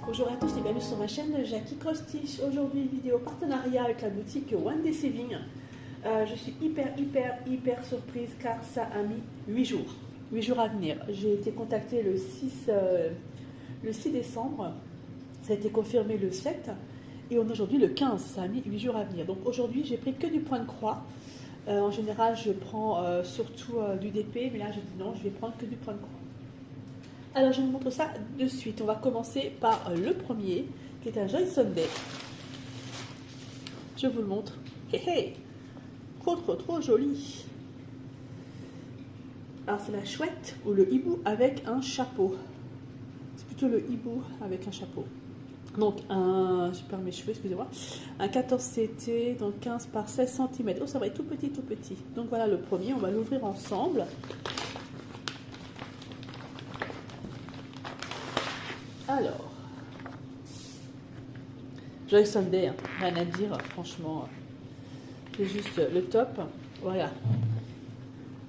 Bonjour à tous et bienvenue sur ma chaîne Jackie Cross Stitch. Aujourd'hui, vidéo partenariat avec la boutique One Day Saving. Je suis hyper surprise car ça a mis 8 jours. 8 jours à venir. J'ai été contactée le 6 décembre. Ça a été confirmé le 7. Et aujourd'hui le 15. Ça a mis 8 jours à venir. Donc aujourd'hui, j'ai pris que du point de croix. En général, je prends surtout du DP. Mais là, je dis non, je vais prendre que du point de croix. Alors, je vous montre ça de suite. On va commencer par le premier, qui est un Joy Sunday. Je vous le montre. Hé hé, trop joli. Alors, c'est la chouette ou le hibou avec un chapeau. C'est plutôt le hibou avec un chapeau. Donc, je perds mes cheveux, excusez-moi. Un 14 CT, donc 15 par 16 cm. Oh, ça va être tout petit. Donc, voilà le premier. On va l'ouvrir ensemble. Alors, Joy Sunday, hein, rien à dire, franchement, c'est juste le top. Voilà,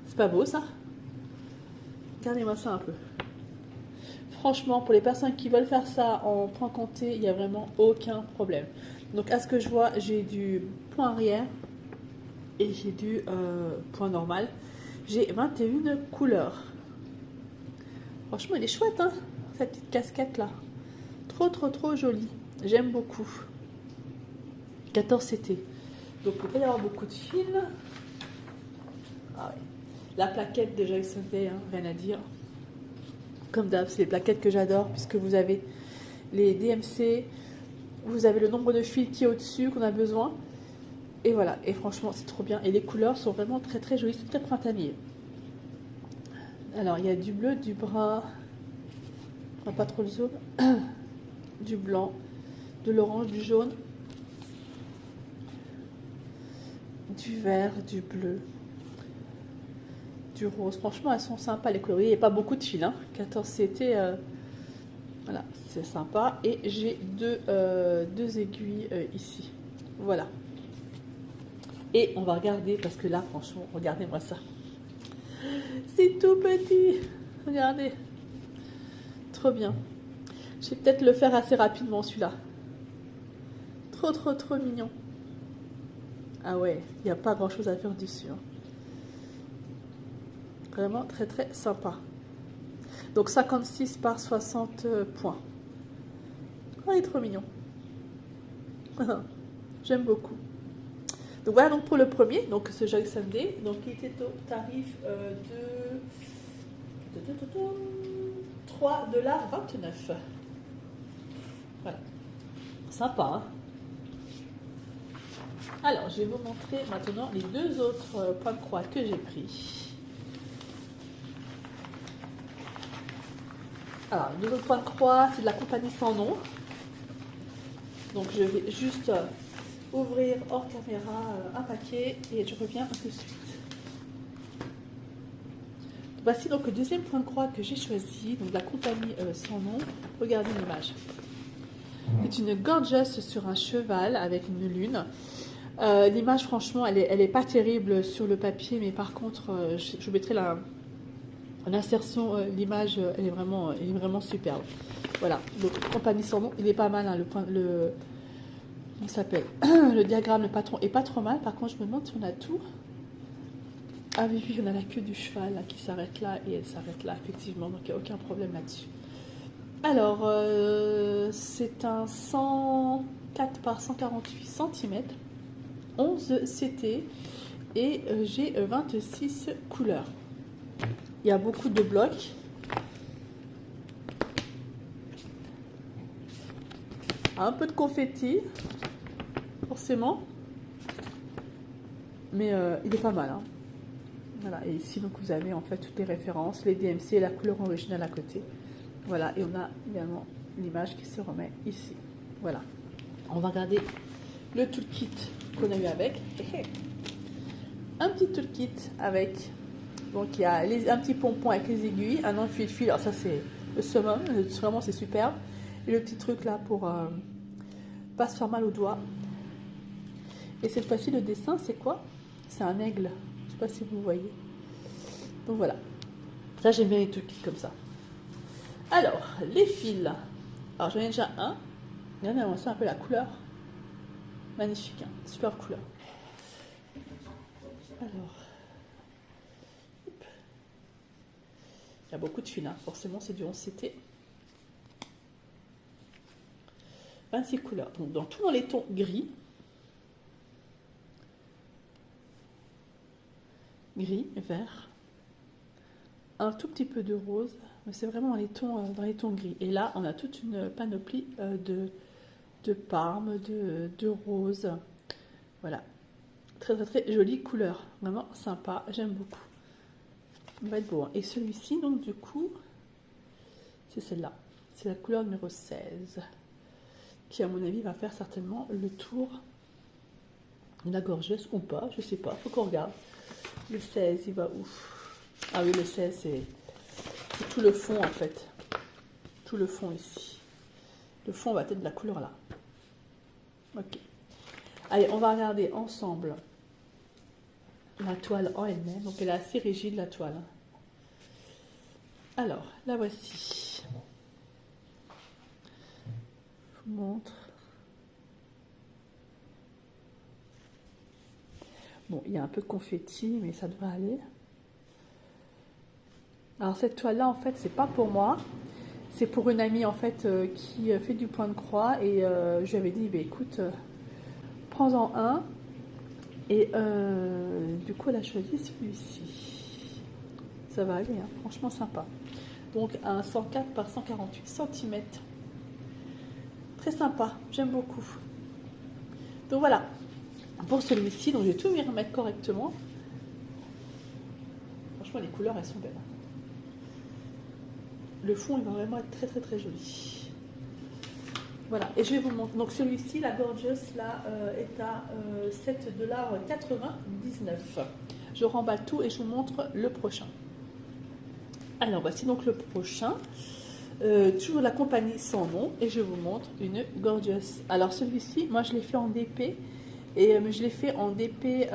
c'est pas beau ça? Regardez-moi ça un peu. Franchement, pour les personnes qui veulent faire ça en point compté, il n'y a vraiment aucun problème. Donc, à ce que je vois, j'ai du point arrière et j'ai du point normal. J'ai 21 couleurs. Franchement, il est chouette, hein? Cette petite casquette là, trop jolie, j'aime beaucoup. 14 CT, donc il peut y avoir beaucoup de fils. Ah ouais. La plaquette de Joy Sunday, hein, rien à dire. Comme d'hab, c'est les plaquettes que j'adore puisque vous avez les DMC, vous avez le nombre de fils qui est au-dessus qu'on a besoin. Et voilà, et franchement c'est trop bien. Et les couleurs sont vraiment très jolies, c'est très printanier. Alors il y a du bleu, du brun. Pas trop le zoom, du blanc, de l'orange, du jaune, du vert, du bleu, du rose. Franchement, elles sont sympas les couleurs. Il n'y a pas beaucoup de fils, hein. 14 CT, voilà, c'est sympa. Et j'ai deux aiguilles ici. Voilà. Et on va regarder parce que là, franchement, regardez-moi ça. C'est tout petit. Regardez. Trop bien. Je vais peut-être le faire assez rapidement celui-là. Trop mignon. Ah ouais, il n'y a pas grand chose à faire dessus. Hein. Vraiment très sympa. Donc 56 par 60 points. Oh, il est trop mignon. J'aime beaucoup. Donc voilà donc pour le premier, donc ce Joy Sunday. Donc il était au tarif de 3,29 $. Voilà. Sympa, hein? Alors, je vais vous montrer maintenant les deux autres points de croix que j'ai pris. Alors, les deux autres points de croix, c'est de la compagnie sans nom. Donc, je vais juste ouvrir hors caméra un paquet et je reviens tout de suite. Voici donc le deuxième point de croix que j'ai choisi, donc de la compagnie sans nom. Regardez l'image. C'est une gorgeous sur un cheval avec une lune. L'image, franchement, elle est pas terrible sur le papier, mais par contre, je vous mettrai l'insertion. L'image, elle est vraiment superbe. Voilà, donc compagnie sans nom, il est pas mal. Hein, il s'appelle le diagramme, le patron est pas trop mal. Par contre, je me demande si on a tout. Ah oui, on a la queue du cheval là, qui s'arrête là et elle s'arrête là, effectivement, donc il n'y a aucun problème là-dessus. Alors, c'est un 104 par 148 cm, 11 CT et j'ai 26 couleurs. Il y a beaucoup de blocs. Un peu de confetti, forcément, mais il est pas mal, hein. Voilà, et ici donc vous avez en fait toutes les références, les DMC et la couleur originale à côté. Voilà, et on a également l'image qui se remet ici. Voilà, on va regarder le toolkit qu'on a eu avec. Un petit toolkit avec, donc il y a un petit pompon avec les aiguilles, un enfile-fil, alors ça c'est le summum, vraiment c'est superbe. Et le petit truc là pour pas se faire mal aux doigts. Et cette fois-ci le dessin c'est quoi? C'est un aigle. Je sais pas si vous voyez. Donc voilà. Ça, j'aime bien les toolkits comme ça. Alors, les fils. Alors j'en ai déjà un. Regardez, c'est un peu la couleur. Magnifique, hein, super couleur. Alors, hop. Il y a beaucoup de fils, hein. Forcément c'est du 11CT. 26 couleurs. Donc dans tout dans les tons gris. Gris, vert. Un tout petit peu de rose. Mais c'est vraiment dans les tons gris. Et là, on a toute une panoplie de parme, de rose. Voilà. Très très très jolie couleur. Vraiment sympa. J'aime beaucoup. Il va être beau. Hein. Et celui-ci, donc du coup, c'est celle-là. C'est la couleur numéro 16. Qui, à mon avis, va faire certainement le tour de la gorgeuse ou pas. Je sais pas. Faut qu'on regarde. Le 16, il va où? Ah oui, le 16, c'est tout le fond en fait. Tout le fond ici. Le fond va être de la couleur là. Ok. Allez, on va regarder ensemble la toile en elle-même. Donc elle est assez rigide la toile. Alors, la voici. Je vous montre. Bon, il y a un peu de confetti, mais ça devrait aller. Alors cette toile-là, en fait, c'est pas pour moi. C'est pour une amie, en fait, qui fait du point de croix. Et je lui avais dit, bah, écoute, prends-en un. Et du coup, elle a choisi celui-ci. Ça va aller, hein, franchement sympa. Donc un 104 par 148 cm. Très sympa, j'aime beaucoup. Donc voilà, pour celui-ci, donc je vais tout m'y remettre correctement. Franchement, les couleurs, elles sont belles. Le fond, il va vraiment être très très très joli. Voilà, et je vais vous montrer. Donc celui-ci, la Gorgeous, là, est à 7,99 $. Je remballe tout et je vous montre le prochain. Alors, voici donc le prochain. Toujours la compagnie sans nom. Et je vous montre une Gorgeous. Alors celui-ci, moi je l'ai fait en DP. Et je l'ai fait en DP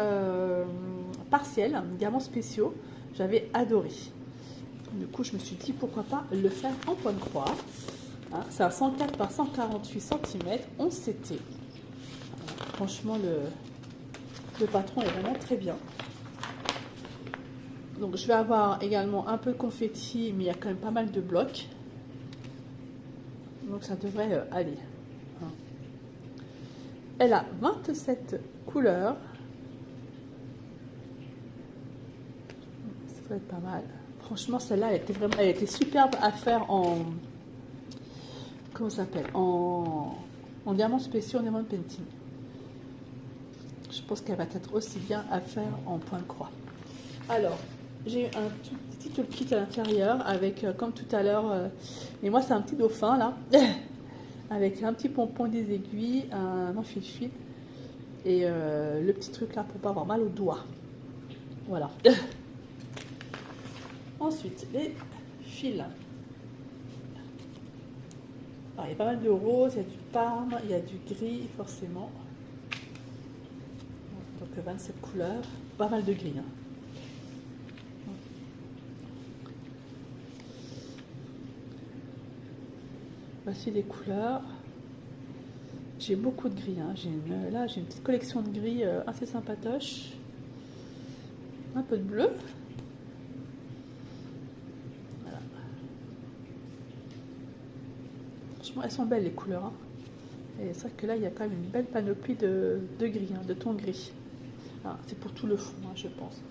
partiel, diamants spéciaux. J'avais adoré. Du coup, je me suis dit pourquoi pas le faire en point de croix. Hein, c'est un 104 par 148 cm, 11 CT. Franchement, le patron est vraiment très bien. Donc, je vais avoir également un peu de confetti, mais il y a quand même pas mal de blocs. Donc, ça devrait aller. Hein. Elle a 27 couleurs. Ça devrait être pas mal. Franchement, celle-là, elle était superbe à faire en... Comment ça s'appelle? En diamants spéciaux, en diamant painting. Je pense qu'elle va être aussi bien à faire en point de croix. Alors, j'ai un tout petit kit à l'intérieur avec, comme tout à l'heure, mais moi c'est un petit dauphin là, avec un petit pompon, des aiguilles, un enfile-fil et le petit truc là pour pas avoir mal aux doigts. Voilà. Ensuite, les fils. Alors, il y a pas mal de rose, il y a du parme, il y a du gris forcément. Donc 27 couleurs, pas mal de gris. Hein. Voici les couleurs. J'ai beaucoup de gris. Hein. Là, j'ai une petite collection de gris assez sympatoche. Un peu de bleu. Voilà. Franchement, elles sont belles les couleurs. Hein. Et c'est vrai que là, il y a quand même une belle panoplie de gris, hein, de tons gris. Ah, c'est pour tout le fond, hein, je pense.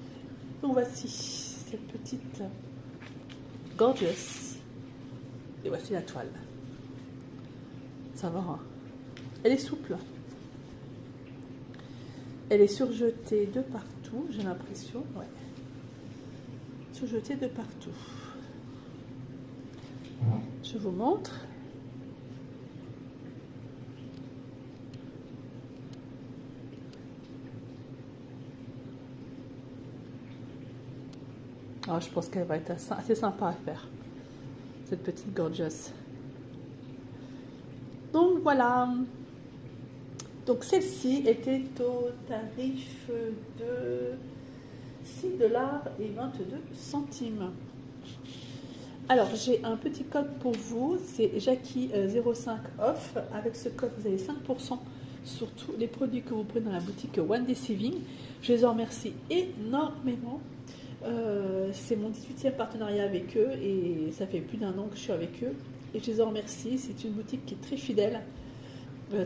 Donc voici cette petite Gorgeous. Et voici la toile. Ça va, hein. Elle est souple. Elle est surjetée de partout, j'ai l'impression. Ouais. Surjetée de partout. Je vous montre. Alors, je pense qu'elle va être assez sympa à faire, cette petite Gorgeous. Donc voilà. Donc celle-ci était au tarif de 6,22 $. Alors, j'ai un petit code pour vous, c'est Jackie05 off. Avec ce code, vous avez 5% sur tous les produits que vous prenez dans la boutique One Day Saving. Je les en remercie énormément. C'est mon 18e partenariat avec eux et ça fait plus d'1 an que je suis avec eux. Et je les en remercie. C'est une boutique qui est très fidèle,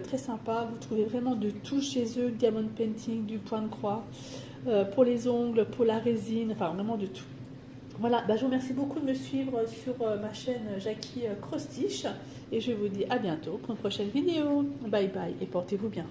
très sympa. Vous trouvez vraiment de tout chez eux, diamond painting, du point de croix, pour les ongles, pour la résine, enfin vraiment de tout. Voilà, je vous remercie beaucoup de me suivre sur ma chaîne Jackie Crostiche et je vous dis à bientôt pour une prochaine vidéo. Bye bye et portez-vous bien.